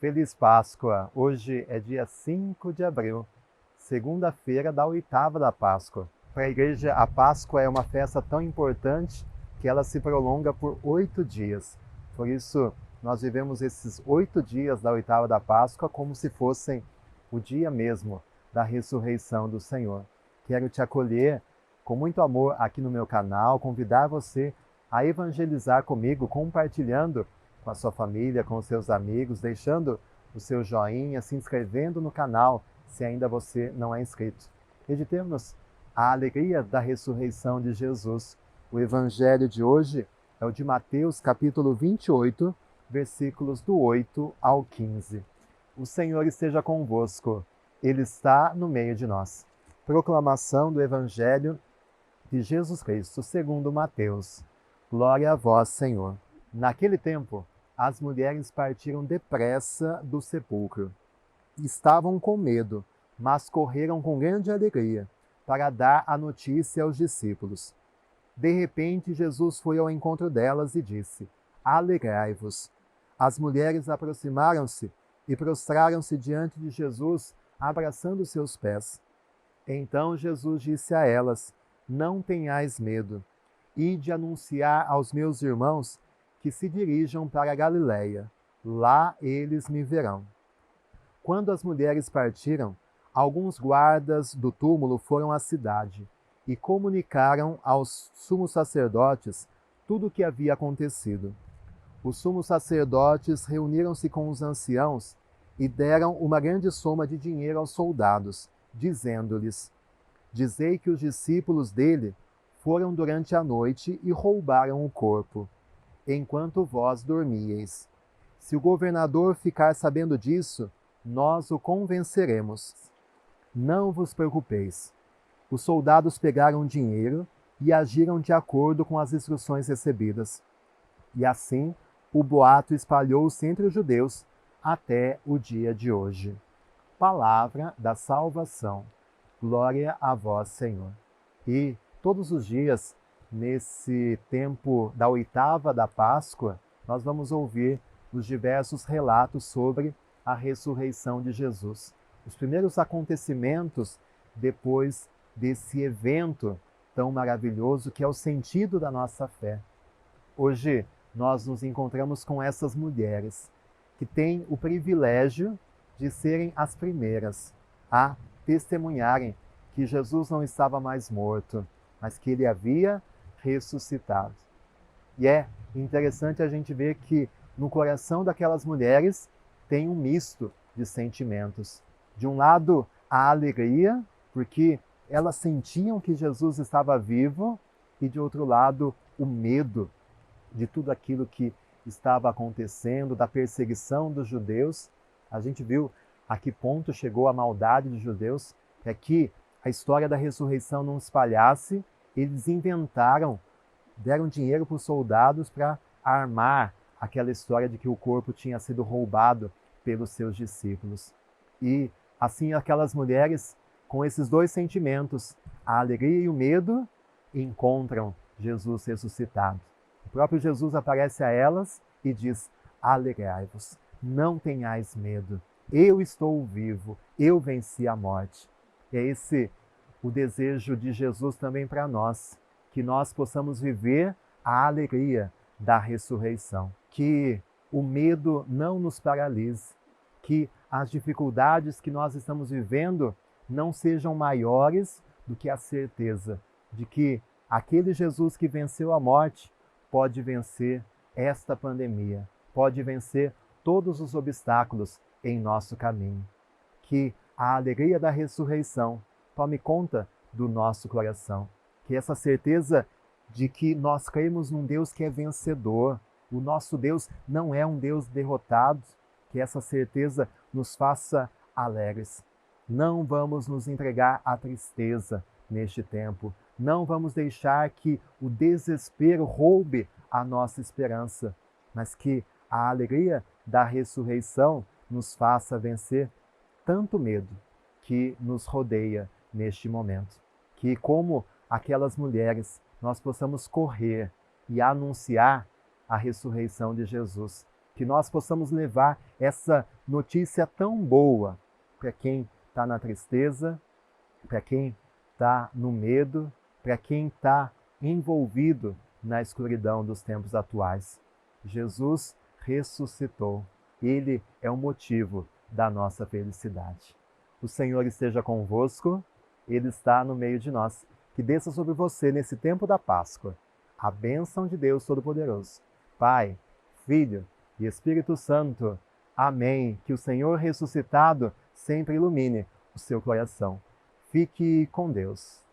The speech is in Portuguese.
Feliz Páscoa! Hoje é dia 5 de abril, segunda-feira da oitava da Páscoa. Para a igreja, a Páscoa é uma festa tão importante que ela se prolonga por 8 dias. Por isso, nós vivemos esses 8 dias da oitava da Páscoa como se fossem o dia mesmo da ressurreição do Senhor. Quero te acolher com muito amor aqui no meu canal, convidar você a evangelizar comigo, compartilhando com a sua família, com os seus amigos, deixando o seu joinha, se inscrevendo no canal, se ainda você não é inscrito. Meditemos a alegria da ressurreição de Jesus. O evangelho de hoje é o de Mateus, capítulo 28, versículos do 8 ao 15. O Senhor esteja convosco, Ele está no meio de nós. Proclamação do evangelho de Jesus Cristo, segundo Mateus. Glória a vós, Senhor. Naquele tempo, as mulheres partiram depressa do sepulcro. Estavam com medo, mas correram com grande alegria para dar a notícia aos discípulos. De repente, Jesus foi ao encontro delas e disse: Alegrai-vos. As mulheres aproximaram-se e prostraram-se diante de Jesus, abraçando seus pés. Então Jesus disse a elas: Não tenhais medo. Ide anunciar aos meus irmãos que se dirijam para a Galiléia. Lá eles me verão. Quando as mulheres partiram, alguns guardas do túmulo foram à cidade e comunicaram aos sumos sacerdotes tudo o que havia acontecido. Os sumos sacerdotes reuniram-se com os anciãos e deram uma grande soma de dinheiro aos soldados, dizendo-lhes: Dizei que os discípulos dele foram durante a noite e roubaram o corpo, enquanto vós dormíeis. Se o governador ficar sabendo disso, nós o convenceremos. Não vos preocupeis. Os soldados pegaram o dinheiro e agiram de acordo com as instruções recebidas. E assim, o boato espalhou-se entre os judeus até o dia de hoje. Palavra da salvação. Glória a vós, Senhor. E todos os dias, nesse tempo da oitava da Páscoa, nós vamos ouvir os diversos relatos sobre a ressurreição de Jesus. Os primeiros acontecimentos depois desse evento tão maravilhoso que é o sentido da nossa fé. Hoje nós nos encontramos com essas mulheres que têm o privilégio de serem as primeiras a testemunharem que Jesus não estava mais morto, mas que ele havia ressuscitado. E é interessante a gente ver que no coração daquelas mulheres tem um misto de sentimentos. De um lado, a alegria, porque elas sentiam que Jesus estava vivo, e de outro lado, o medo de tudo aquilo que estava acontecendo, da perseguição dos judeus. A gente viu a que ponto chegou a maldade dos judeus, é que a história da ressurreição não espalhasse. Eles inventaram, deram dinheiro para os soldados para armar aquela história de que o corpo tinha sido roubado pelos seus discípulos. E assim aquelas mulheres, com esses dois sentimentos, a alegria e o medo, encontram Jesus ressuscitado. O próprio Jesus aparece a elas e diz: Alegrai-vos, não tenhais medo, eu estou vivo, eu venci a morte. É esse o desejo de Jesus também para nós, que nós possamos viver a alegria da ressurreição, que o medo não nos paralise, que as dificuldades que nós estamos vivendo não sejam maiores do que a certeza de que aquele Jesus que venceu a morte pode vencer esta pandemia, pode vencer todos os obstáculos em nosso caminho. Que a alegria da ressurreição tome conta do nosso coração. Que essa certeza de que nós cremos num Deus que é vencedor, o nosso Deus não é um Deus derrotado, que essa certeza nos faça alegres. Não vamos nos entregar à tristeza neste tempo. Não vamos deixar que o desespero roube a nossa esperança, mas que a alegria da ressurreição nos faça vencer tanto medo que nos rodeia neste momento. Que, como aquelas mulheres, nós possamos correr e anunciar a ressurreição de Jesus. Que nós possamos levar essa notícia tão boa para quem está na tristeza, para quem está no medo, para quem está envolvido na escuridão dos tempos atuais. Jesus ressuscitou. Ele é o motivo da nossa felicidade. O Senhor esteja convosco, Ele está no meio de nós. Que desça sobre você nesse tempo da Páscoa a bênção de Deus Todo-Poderoso, Pai, Filho e Espírito Santo. Amém. Que o Senhor ressuscitado sempre ilumine o seu coração. Fique com Deus.